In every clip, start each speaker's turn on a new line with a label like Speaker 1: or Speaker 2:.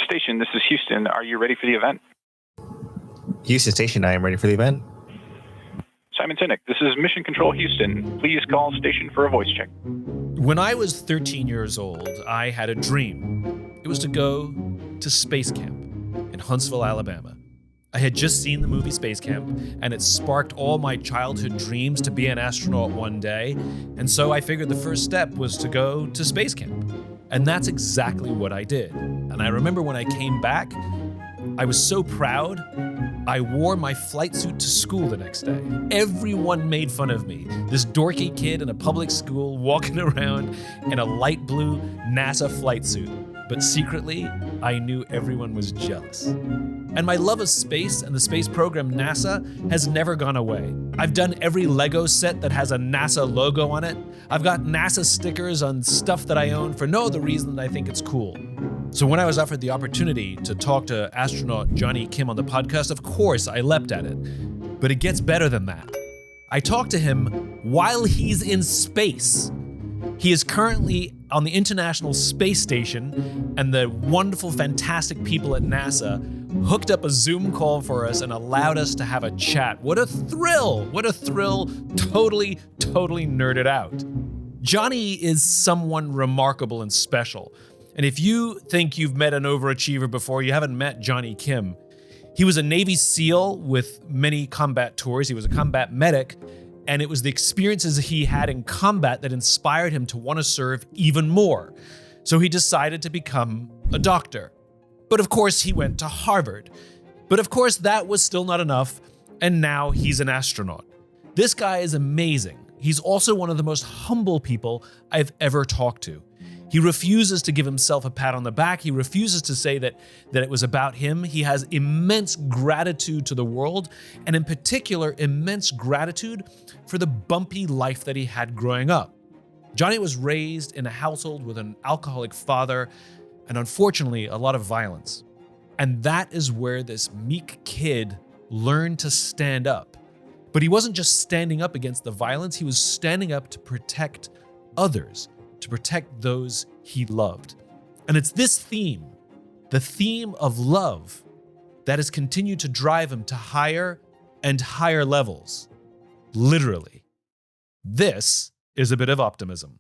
Speaker 1: Station, this is Houston. Are you ready for the event?
Speaker 2: Houston Station, I am ready for the event.
Speaker 1: Simon Sinek, this is Mission Control Houston. Please call station for a voice check.
Speaker 3: When I was 13 years old, I had a dream. It was to go to space camp in Huntsville, Alabama. I had just seen the movie Space Camp, and it sparked all my childhood dreams to be an astronaut one day. And so I figured the first step was to go to space camp. And that's exactly what I did. And I remember when I came back, I was so proud. I wore my flight suit to school the next day. Everyone made fun of me. This dorky kid in a public school walking around in a light blue NASA flight suit. But secretly, I knew everyone was jealous. And my love of space and the space program NASA has never gone away. I've done every Lego set that has a NASA logo on it. I've got NASA stickers on stuff that I own for no other reason than I think it's cool. So when I was offered the opportunity to talk to astronaut Jonny Kim on the podcast, of course I leapt at it. But it gets better than that. I talked to him while he's in space. He is currently on the International Space Station, and the wonderful, fantastic people at NASA hooked up a Zoom call for us and allowed us to have a chat. What a thrill! What a thrill. Totally nerded out. Jonny is someone remarkable and special. And if you think you've met an overachiever before, you haven't met Jonny Kim. He was a Navy SEAL with many combat tours. He was a combat medic. And it was the experiences he had in combat that inspired him to want to serve even more. So he decided to become a doctor. But of course, he went to Harvard. But of course, that was still not enough. And now he's an astronaut. This guy is amazing. He's also one of the most humble people I've ever talked to. He refuses to give himself a pat on the back. He refuses to say that it was about him. He has immense gratitude to the world, and in particular, immense gratitude for the bumpy life that he had growing up. Jonny was raised in a household with an alcoholic father, and unfortunately, a lot of violence. And that is where this meek kid learned to stand up. But he wasn't just standing up against the violence, he was standing up to protect others, to protect those he loved. And it's this theme, the theme of love, that has continued to drive him to higher and higher levels. Literally. This is a bit of optimism.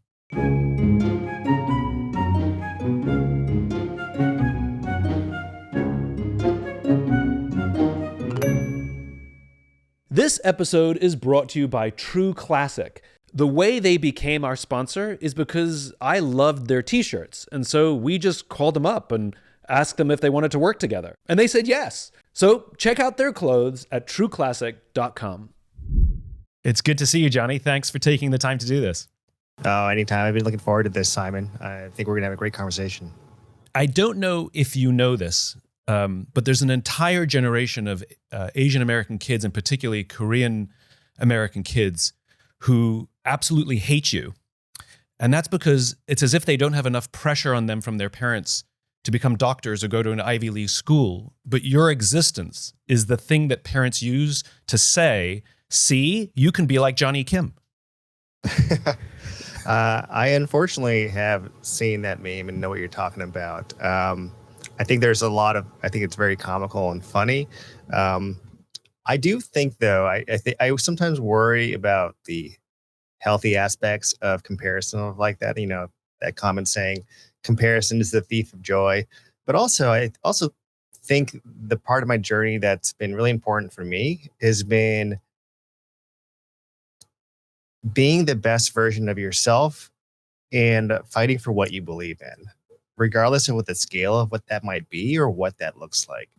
Speaker 3: This episode is brought to you by True Classic. The way they became our sponsor is because I loved their t-shirts. And so we just called them up and asked them if they wanted to work together. And they said yes. So check out their clothes at trueclassic.com. It's good to see you, Jonny. Thanks for taking the time to do this.
Speaker 2: Oh, anytime. I've been looking forward to this, Simon. I think we're going to have a great conversation.
Speaker 3: I don't know if you know this, but there's an entire generation of Asian American kids, and particularly Korean American kids, who absolutely hate you. And that's because it's as if they don't have enough pressure on them from their parents to become doctors or go to an Ivy League school. But your existence is the thing that parents use to say, see, you can be like Jonny Kim.
Speaker 2: I unfortunately have seen that meme and know what you're talking about. I think there's a lot of, I think it's very comical and funny. I do think, though, I sometimes worry about the healthy aspects of comparison like that. You know, that common saying, comparison is the thief of joy. But also, I also think the part of my journey that's been really important for me has been being the best version of yourself and fighting for what you believe in, regardless of what the scale of what that might be or what that looks like.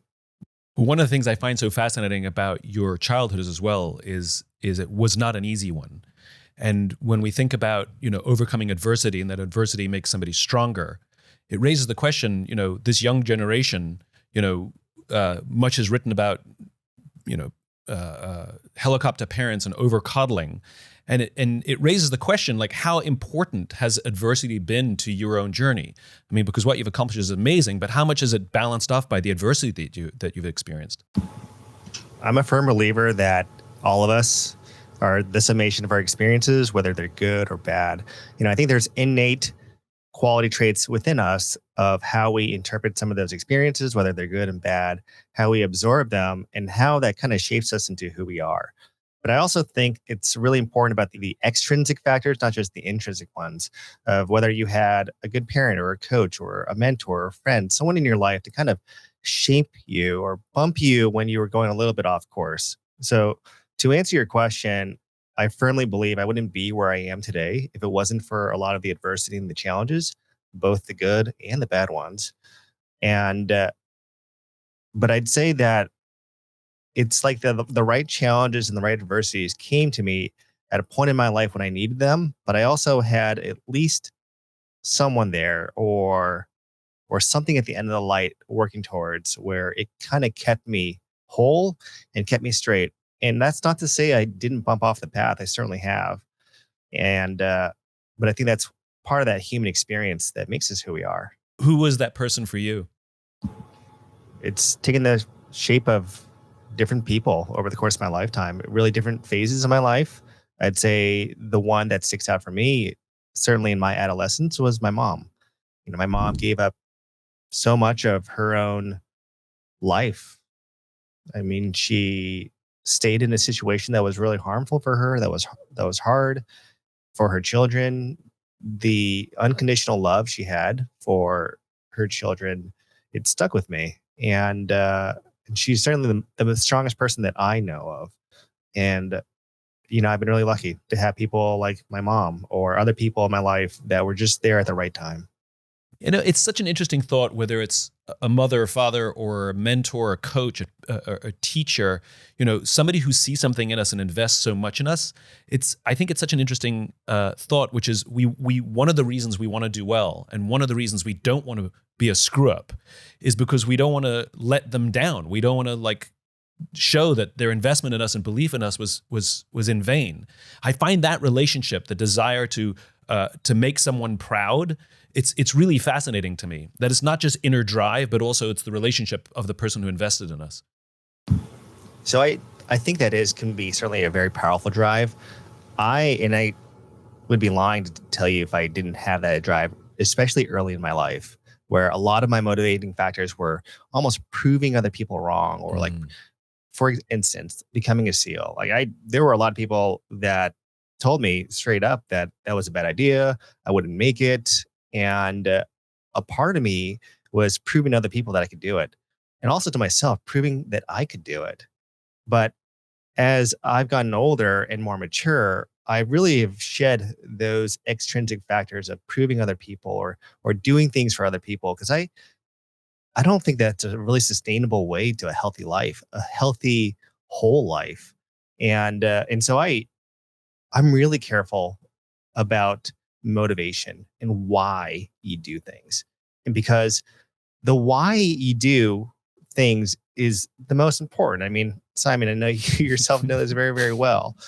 Speaker 3: One of the things I find so fascinating about your childhood as well is it was not an easy one. And when we think about, overcoming adversity and that adversity makes somebody stronger, it raises the question, this young generation, much is written about, helicopter parents and over coddling. And it raises the question, like, how important has adversity been to your own journey? I mean, because what you've accomplished is amazing, but how much is it balanced off by the adversity that you've experienced?
Speaker 2: I'm a firm believer that all of us are the summation of our experiences, whether they're good or bad. I think there's innate quality traits within us of how we interpret some of those experiences, whether they're good and bad, how we absorb them, and how that kind of shapes us into who we are. But I also think it's really important about the extrinsic factors, not just the intrinsic ones, of whether you had a good parent or a coach or a mentor or a friend, someone in your life to kind of shape you or bump you when you were going a little bit off course. So, to answer your question, I firmly believe I wouldn't be where I am today if it wasn't for a lot of the adversity and the challenges, both the good and the bad ones. And, but I'd say that it's like the right challenges and the right adversities came to me at a point in my life when I needed them, but I also had at least someone there or something at the end of the light working towards where it kind of kept me whole and kept me straight. And that's not to say I didn't bump off the path. I certainly have. And but I think that's part of that human experience that makes us who we are.
Speaker 3: Who was that person for you?
Speaker 2: It's taken the shape of different people over the course of my lifetime, really different phases of my life. I'd say the one that sticks out for me, certainly in my adolescence, was my mom. My mom gave up so much of her own life. I mean, she stayed in a situation that was really harmful for her, that was hard for her children. The unconditional love she had for her children, it stuck with me. And she's certainly the strongest person that I know of. And, I've been really lucky to have people like my mom or other people in my life that were just there at the right time.
Speaker 3: It's such an interesting thought, whether it's a mother, father, or a mentor, a coach, a teacher, somebody who sees something in us and invests so much in us. I think it's such an interesting thought, which is we one of the reasons we want to do well, and one of the reasons we don't want to be a screw up, is because we don't want to let them down. We don't want to show that their investment in us and belief in us was in vain. I find that relationship, the desire to make someone proud, it's really fascinating to me. That it's not just inner drive, but also it's the relationship of the person who invested in us.
Speaker 2: So I think that can be certainly a very powerful drive. I would be lying to tell you if I didn't have that drive, especially early in my life, where a lot of my motivating factors were almost proving other people wrong, or for instance, becoming a SEAL. There were a lot of people that told me straight up that was a bad idea. I wouldn't make it. And a part of me was proving to other people that I could do it. And also to myself, proving that I could do it. But as I've gotten older and more mature, I really have shed those extrinsic factors of proving other people or doing things for other people. Because I don't think that's a really sustainable way to a healthy life, a healthy whole life. And so I'm really careful about motivation and why you do things. And because the why you do things is the most important. I mean, Simon, I know you yourself know this very, very well.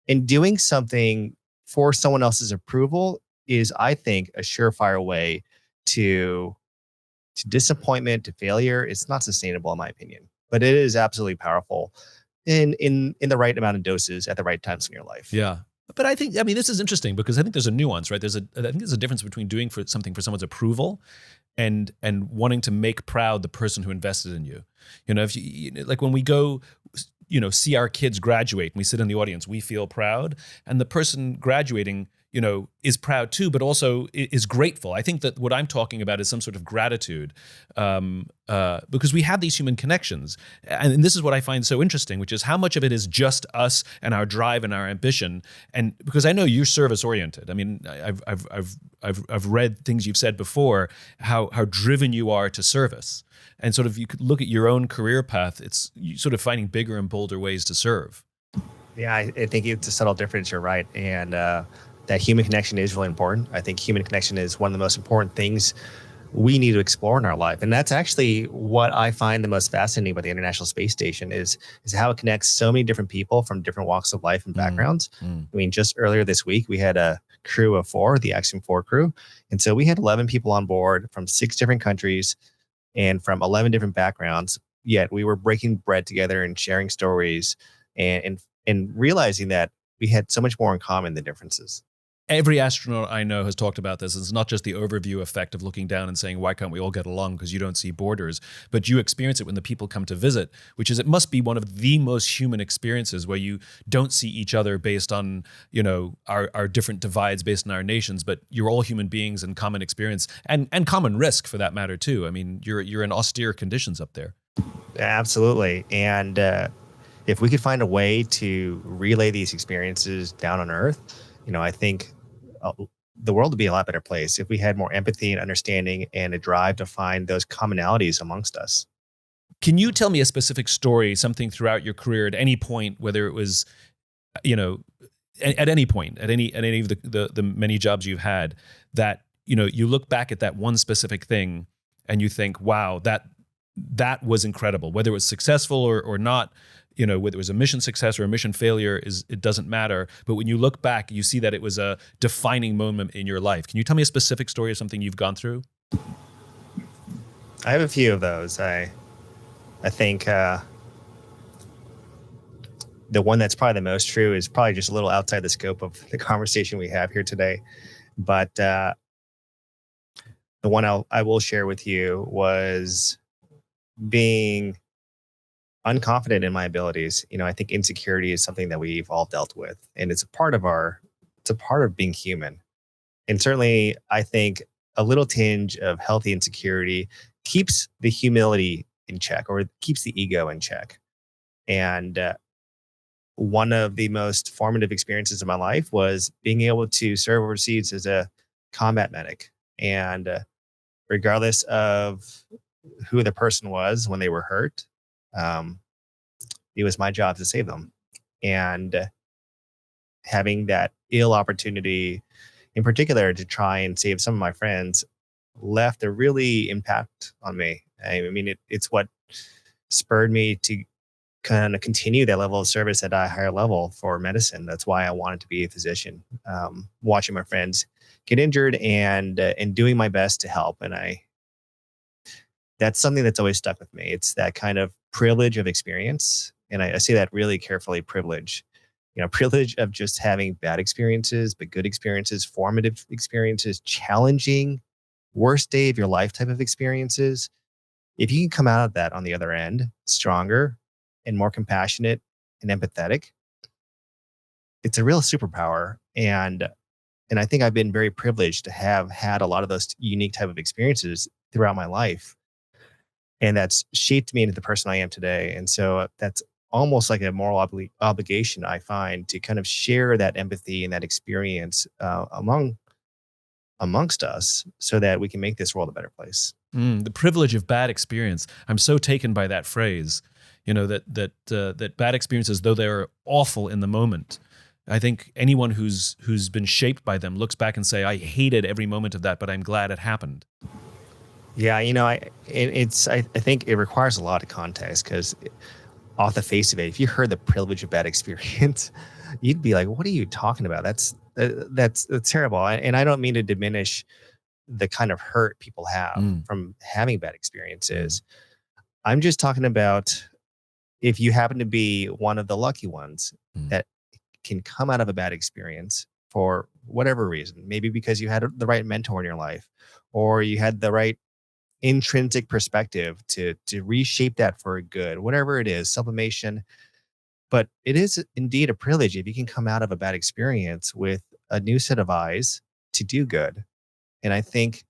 Speaker 2: And doing something for someone else's approval is, I think, a surefire way to disappointment, to failure. It's not sustainable, in my opinion, but it is absolutely powerful in the right amount of doses at the right times in your life.
Speaker 3: Yeah. But I think, this is interesting because I think there's a nuance, right? I think there's a difference between doing something for someone's approval and wanting to make proud the person who invested in you. If you, when we go, see our kids graduate and we sit in the audience, we feel proud, and the person graduating, is proud too, but also is grateful. I think that what I'm talking about is some sort of gratitude, because we have these human connections. And this is what I find so interesting, which is how much of it is just us and our drive and our ambition. And because I know you're service oriented. I mean, I've read things you've said before, how driven you are to service. And sort of you could look at your own career path, it's you sort of finding bigger and bolder ways to serve.
Speaker 2: Yeah, I think it's a subtle difference. You're right. And that human connection is really important. I think human connection is one of the most important things we need to explore in our life. And that's actually what I find the most fascinating about the International Space Station is how it connects so many different people from different walks of life and backgrounds. I mean, just earlier this week, we had a crew of 4, the Axiom 4 crew. And so we had 11 people on board from 6 different countries and from 11 different backgrounds. Yet we were breaking bread together and sharing stories and realizing that we had so much more in common than differences.
Speaker 3: Every astronaut I know has talked about this. It's not just the overview effect of looking down and saying, why can't we all get along because you don't see borders? But you experience it when the people come to visit, which is, it must be one of the most human experiences where you don't see each other based on, our different divides based on our nations, but you're all human beings and common experience and common risk for that matter too. I mean, you're in austere conditions up there.
Speaker 2: Absolutely. And if we could find a way to relay these experiences down on Earth, I think the world would be a lot better place if we had more empathy and understanding and a drive to find those commonalities amongst us.
Speaker 3: Can you tell me a specific story, something throughout your career at any point, whether it was, at any point, at any of the many jobs you've had, that, you look back at that one specific thing and you think, wow, that was incredible, whether it was successful or not, whether it was a mission success or a mission failure, it doesn't matter. But when you look back, you see that it was a defining moment in your life. Can you tell me a specific story of something you've gone through?
Speaker 2: I have a few of those. I think the one that's probably the most true is probably just a little outside the scope of the conversation we have here today. But the one I will share with you was being unconfident in my abilities. I think insecurity is something that we've all dealt with, and it's a part of being human. And certainly I think a little tinge of healthy insecurity keeps the humility in check, or keeps the ego in check. And one of the most formative experiences of my life was being able to serve overseas as a combat medic. And regardless of who the person was when they were hurt, it was my job to save them. And having that ill opportunity in particular to try and save some of my friends left a really impact on me. I mean, it's what spurred me to kind of continue that level of service at a higher level for medicine. That's why I wanted to be a physician, watching my friends get injured and doing my best to help. And that's something that's always stuck with me. It's that kind of privilege of experience. And I say that really carefully, privilege. Privilege of just having bad experiences, but good experiences, formative experiences, challenging, worst day of your life type of experiences. If you can come out of that on the other end stronger and more compassionate and empathetic, it's a real superpower. And I think I've been very privileged to have had a lot of those unique type of experiences throughout my life. And that's shaped me into the person I am today. And so that's almost like a moral obligation, I find, to kind of share that empathy and that experience amongst us so that we can make this world a better place.
Speaker 3: The privilege of bad experience. I'm so taken by that phrase, that bad experiences, though they're awful in the moment, I think anyone who's been shaped by them looks back and say, I hated every moment of that, but I'm glad it happened.
Speaker 2: Yeah, I think it requires a lot of context, because off the face of it, if you heard the privilege of bad experience, you'd be like, what are you talking about? That's terrible. And I don't mean to diminish the kind of hurt people have from having bad experiences. I'm just talking about if you happen to be one of the lucky ones that can come out of a bad experience for whatever reason, maybe because you had the right mentor in your life, or you had the right intrinsic perspective to reshape that for good, whatever it is, sublimation. But it is indeed a privilege if you can come out of a bad experience with a new set of eyes to do good. And I think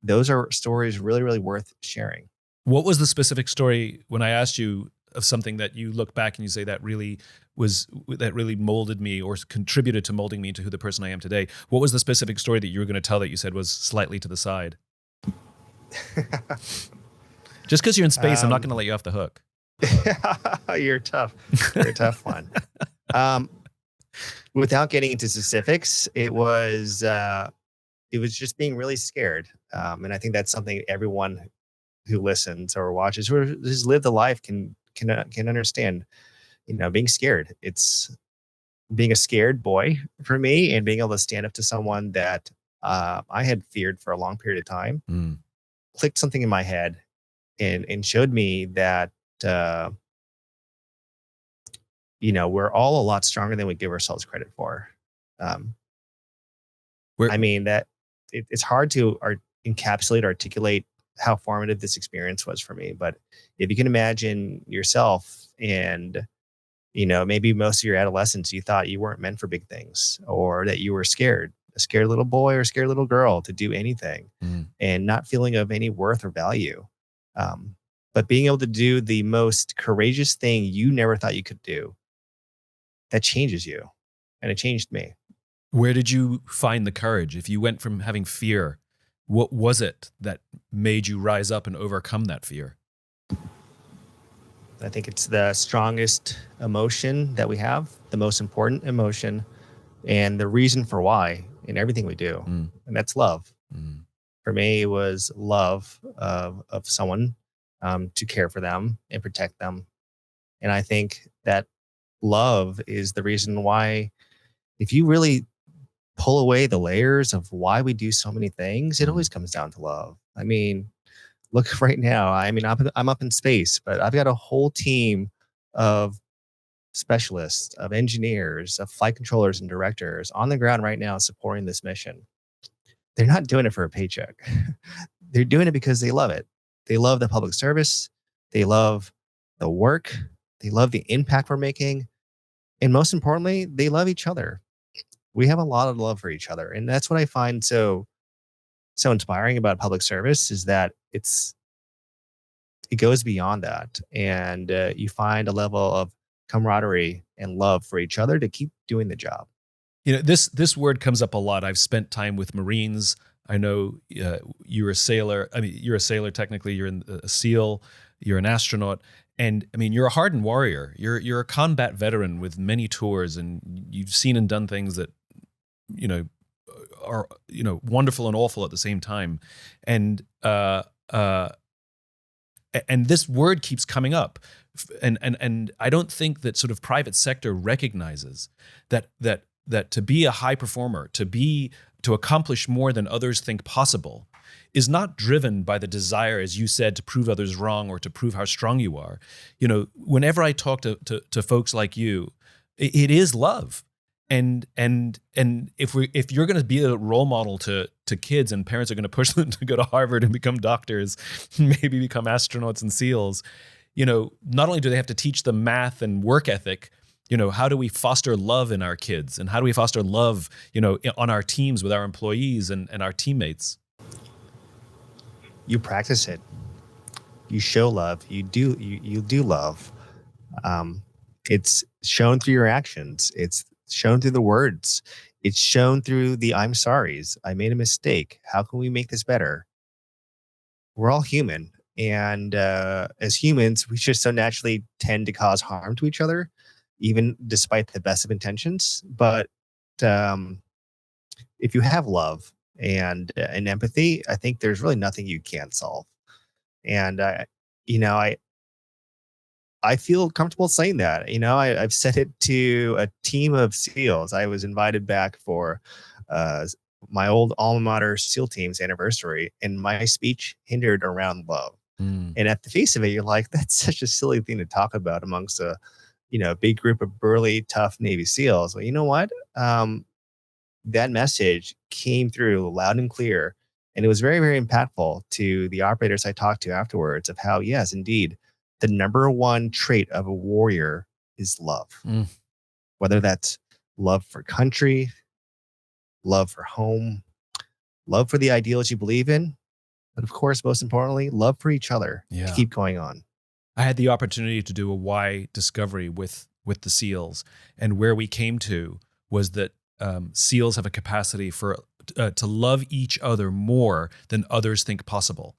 Speaker 2: those are stories really, really worth sharing.
Speaker 3: What was the specific story when I asked you of something that you look back and you say that really molded me or contributed to molding me into who the person I am today? What was the specific story that you were going to tell that you said was slightly to the side? Just because you're in space, I'm not going to let you off the hook.
Speaker 2: You're tough. You're a tough one. Without getting into specifics, it was just being really scared. And I think that's something everyone who listens or watches or has lived a life can understand. Being scared. It's being a scared boy for me, and being able to stand up to someone that I had feared for a long period of time. Clicked something in my head and showed me that we're all a lot stronger than we give ourselves credit for.
Speaker 3: Where
Speaker 2: I mean, it's hard to encapsulate, articulate how formative this experience was for me. But if you can imagine yourself and, maybe most of your adolescence, you thought you weren't meant for big things, or that you were scared, a scared little boy or a scared little girl to do anything, and not feeling of any worth or value. But being able to do the most courageous thing you never thought you could do, that changes you. And it changed me.
Speaker 3: Where did you find the courage? If you went from having fear, what was it that made you rise up and overcome that fear?
Speaker 2: I think it's the strongest emotion that we have, the most important emotion, and the reason for why in everything we do. And that's love. For me, it was love of someone, to care for them and protect them. And I think that love is the reason why, if you really pull away the layers of why we do so many things, it always comes down to love. I mean, look right now. I mean, I'm up in space, but I've got a whole team of specialists, of engineers, of flight controllers and directors on the ground right now supporting this mission. They're not doing it for a paycheck. They're doing it because they love it. They love the public service. They love the work. They love the impact we're making. And most importantly, they love each other. We have a lot of love for each other. And that's what I find so inspiring about public service, is that it goes beyond that. And you find a level of camaraderie and love for each other to keep doing the job.
Speaker 3: This word comes up a lot. I've spent time with Marines. I know you're a sailor. I mean, you're a sailor technically. You're a SEAL. You're an astronaut. And I mean, you're a hardened warrior. You're a combat veteran with many tours, and you've seen and done things that, are wonderful and awful at the same time. And this word keeps coming up, and I don't think that sort of private sector recognizes that to be a high performer, to accomplish more than others think possible, is not driven by the desire, as you said, to prove others wrong or to prove how strong you are. Whenever I talk to folks like you, it is love. And if you're going to be a role model to kids, and parents are going to push them to go to Harvard and become doctors, maybe become astronauts and SEALs, not only do they have to teach them math and work ethic, how do we foster love in our kids, and how do we foster love, on our teams with our employees and our teammates?
Speaker 2: You practice it. You show love. You do love. It's shown through your actions. It's shown through the words. It's shown through the I'm sorry's. I made a mistake. How can we make this better? We're all human. And as humans, we just so naturally tend to cause harm to each other, even despite the best of intentions. But if you have love and empathy, I think there's really nothing you can't solve. And I feel comfortable saying that. I've said it to a team of SEALs. I was invited back for my old alma mater SEAL team's anniversary, and my speech hindered around love. And at the face of it, you're like, that's such a silly thing to talk about amongst a big group of burly, tough Navy SEALs. Well, you know what? That message came through loud and clear, and it was very, very impactful to the operators I talked to afterwards, of how, yes, indeed, the number one trait of a warrior is love. Whether that's love for country, love for home, love for the ideals you believe in, but of course, most importantly, love for each other to keep going on.
Speaker 3: I had the opportunity to do a why discovery with the SEALs, and where we came to was that SEALs have a capacity to love each other more than others think possible.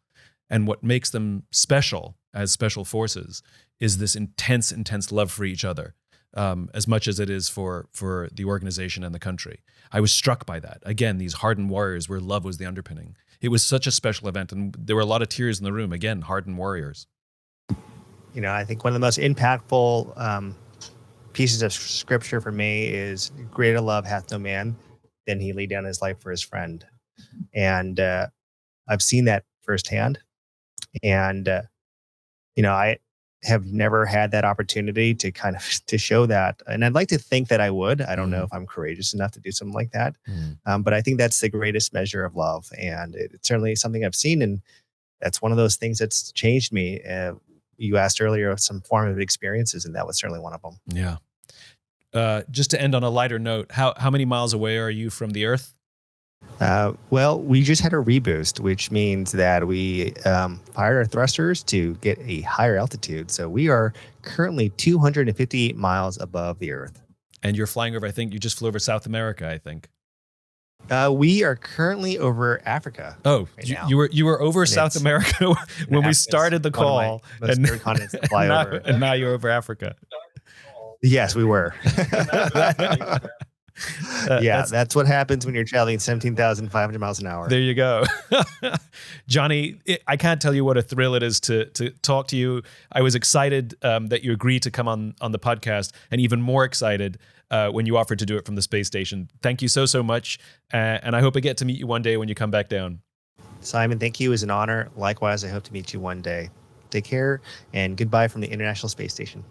Speaker 3: And what makes them special as special forces is this intense love for each other, as much as it is for the organization and the country. I was struck by that. Again, these hardened warriors where love was the underpinning. It was such a special event, and there were a lot of tears in the room. Again, hardened warriors.
Speaker 2: I think one of the most impactful pieces of scripture for me is, greater love hath no man than he laid down his life for his friend. And I've seen that firsthand. And, have never had that opportunity to kind of to show that. And I'd like to think that I would. I don't know if I'm courageous enough to do something like that. But I think that's the greatest measure of love. And it's certainly something I've seen. And that's one of those things that's changed me. You asked earlier some formative experiences, and that was certainly one of them.
Speaker 3: Yeah. Just to end on a lighter note, how many miles away are you from the Earth?
Speaker 2: Well, we just had a reboost, which means that we fired our thrusters to get a higher altitude. So we are currently 258 miles above the Earth. And
Speaker 3: you're flying over, I think you just flew over South America, I think.
Speaker 2: We are currently over Africa.
Speaker 3: Oh, right you were over South America when we started the call. And now you're over Africa.
Speaker 2: Yes, we were. That's what happens when you're traveling 17,500 miles an hour.
Speaker 3: There you go. Jonny, I can't tell you what a thrill it is to talk to you. I was excited that you agreed to come on the podcast, and even more excited when you offered to do it from the space station. Thank you so much. And I hope I get to meet you one day when you come back down.
Speaker 2: Simon, thank you. It was an honor. Likewise, I hope to meet you one day. Take care, and goodbye from the International Space Station.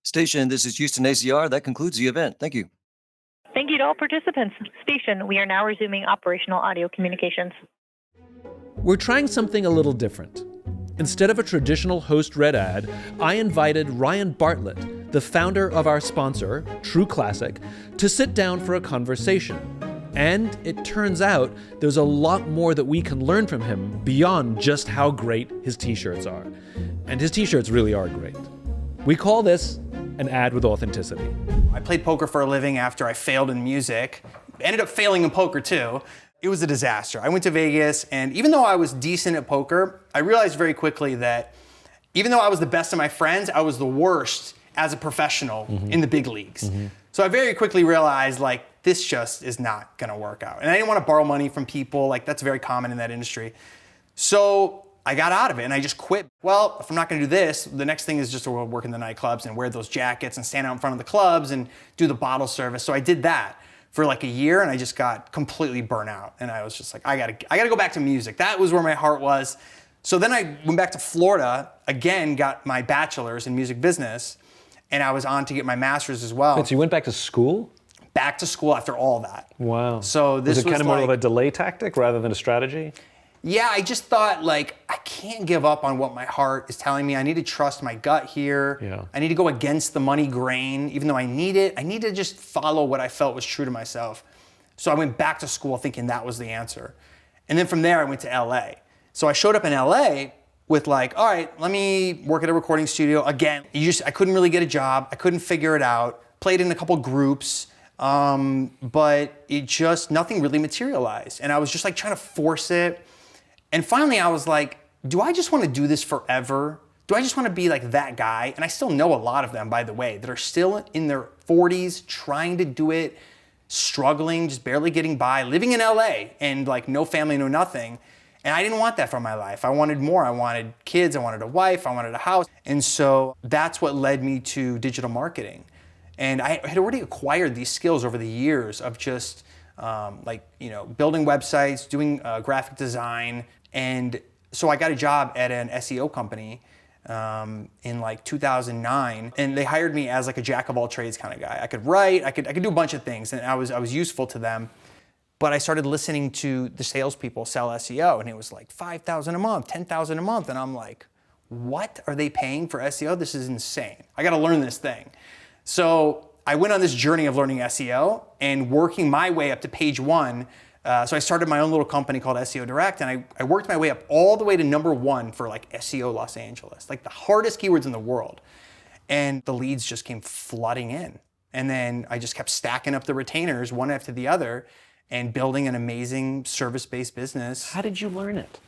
Speaker 4: Station, this is Houston ACR. That concludes the event. Thank you.
Speaker 5: Thank you to all participants. Station, we are now resuming operational audio communications.
Speaker 3: We're trying something a little different. Instead of a traditional host-read ad, I invited Ryan Bartlett, the founder of our sponsor, True Classic, to sit down for a conversation. And it turns out there's a lot more that we can learn from him beyond just how great his t-shirts are. And his t-shirts really are great. We call this an ad with authenticity.
Speaker 6: I played poker for a living after I failed in music. Ended up failing in poker too. It was a disaster. I went to Vegas, and even though I was decent at poker, I realized very quickly that even though I was the best of my friends, I was the worst as a professional in the big leagues. So I very quickly realized, like, this just is not gonna work out. And I didn't want to borrow money from people. Like, that's very common in that industry. So I got out of it and I just quit. Well, if I'm not gonna do this, the next thing is just to work in the nightclubs and wear those jackets and stand out in front of the clubs and do the bottle service. So I did that for like a year, and I just got completely burnt out. And I was just like, I gotta go back to music. That was where my heart was. So then I went back to Florida, again, got my bachelor's in music business, and I was on to get my master's as well.
Speaker 7: So you went back to school?
Speaker 6: Back to school after all that.
Speaker 7: Wow.
Speaker 6: So this was
Speaker 7: kind of more of a delay tactic rather than a strategy?
Speaker 6: Yeah, I just thought, like, I can't give up on what my heart is telling me. I need to trust my gut here.
Speaker 7: Yeah.
Speaker 6: I need to go against the money grain, even though I need it. I need to just follow what I felt was true to myself. So I went back to school thinking that was the answer. And then from there, I went to LA. So I showed up in LA with like, all right, let me work at a recording studio. Again, I couldn't really get a job. I couldn't figure it out. Played in a couple groups, but nothing really materialized. And I was just like trying to force it. And finally I was like, do I just want to do this forever? Do I just want to be like that guy? And I still know a lot of them, by the way, that are still in their 40s trying to do it, struggling, just barely getting by, living in LA and like no family, no nothing. And I didn't want that for my life. I wanted more. I wanted kids, I wanted a wife, I wanted a house. And so that's what led me to digital marketing. And I had already acquired these skills over the years of just building websites, doing graphic design. And so I got a job at an SEO company in like 2009, and they hired me as like a jack of all trades kind of guy. I could write, I could do a bunch of things, and I was useful to them. But I started listening to the salespeople sell SEO, and it was like $5,000 a month, $10,000 a month, and I'm like, what are they paying for SEO? This is insane. I got to learn this thing. So I went on this journey of learning SEO and working my way up to page one. So I started my own little company called SEO Direct, and I worked my way up all the way to #1 for like SEO Los Angeles, like the hardest keywords in the world. And the leads just came flooding in. And then I just kept stacking up the retainers one after the other and building an amazing service-based business.
Speaker 7: How did you learn it?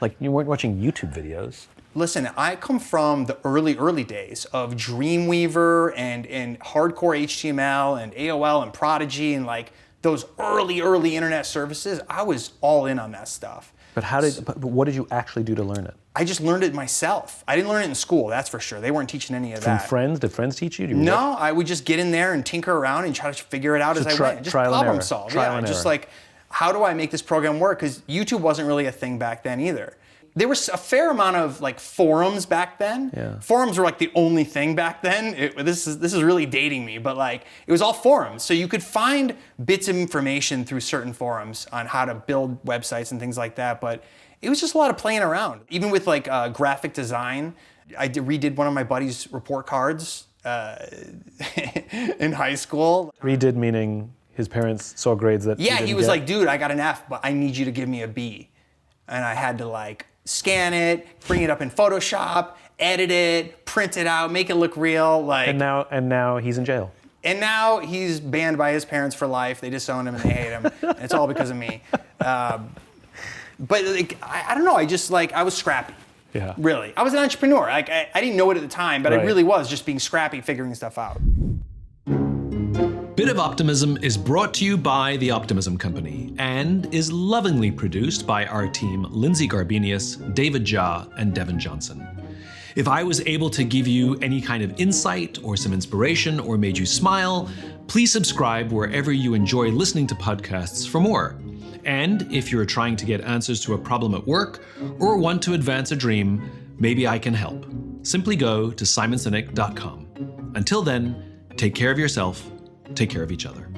Speaker 7: Like, you weren't watching YouTube videos.
Speaker 6: Listen, I come from the early days of Dreamweaver and hardcore HTML and AOL and Prodigy and like those early internet services. I was all in on that stuff.
Speaker 7: But what did you actually do to learn it?
Speaker 6: I just learned it myself. I didn't learn it in school, that's for sure. They weren't teaching any of that.
Speaker 7: From friends? Did friends teach you?
Speaker 6: No, I would just get in there and tinker around and try to figure it out as I went. Just problem solve.
Speaker 7: Trial and error.
Speaker 6: Just like, how do I make this program work? Because YouTube wasn't really a thing back then either. there was a fair amount of like forums back then.
Speaker 7: Yeah.
Speaker 6: Forums were like the only thing back then. This is really dating me, but like it was all forums. So you could find bits of information through certain forums on how to build websites and things like that. But it was just a lot of playing around. Even with like graphic design, I redid one of my buddy's report cards in high school.
Speaker 7: Redid meaning his parents saw grades that
Speaker 6: Yeah,
Speaker 7: he
Speaker 6: he was like, dude, I got an F, but I need you to give me a B. And I had to like scan it, bring it up in Photoshop, edit it, print it out, make it look real. Like,
Speaker 7: and now he's in jail.
Speaker 6: And now he's banned by his parents for life. They disown him and they hate him. And it's all because of me. But like, I don't know. I was scrappy.
Speaker 7: Yeah.
Speaker 6: Really. I was an entrepreneur. Like I didn't know it at the time, but I really was just being scrappy, figuring stuff out.
Speaker 3: Bit of Optimism is brought to you by The Optimism Company and is lovingly produced by our team Lindsay Garbenius, David Jha, and Devin Johnson. If I was able to give you any kind of insight or some inspiration or made you smile, please subscribe wherever you enjoy listening to podcasts for more. And if you're trying to get answers to a problem at work or want to advance a dream, maybe I can help. Simply go to simonsinek.com. Until then, take care of yourself, take care of each other.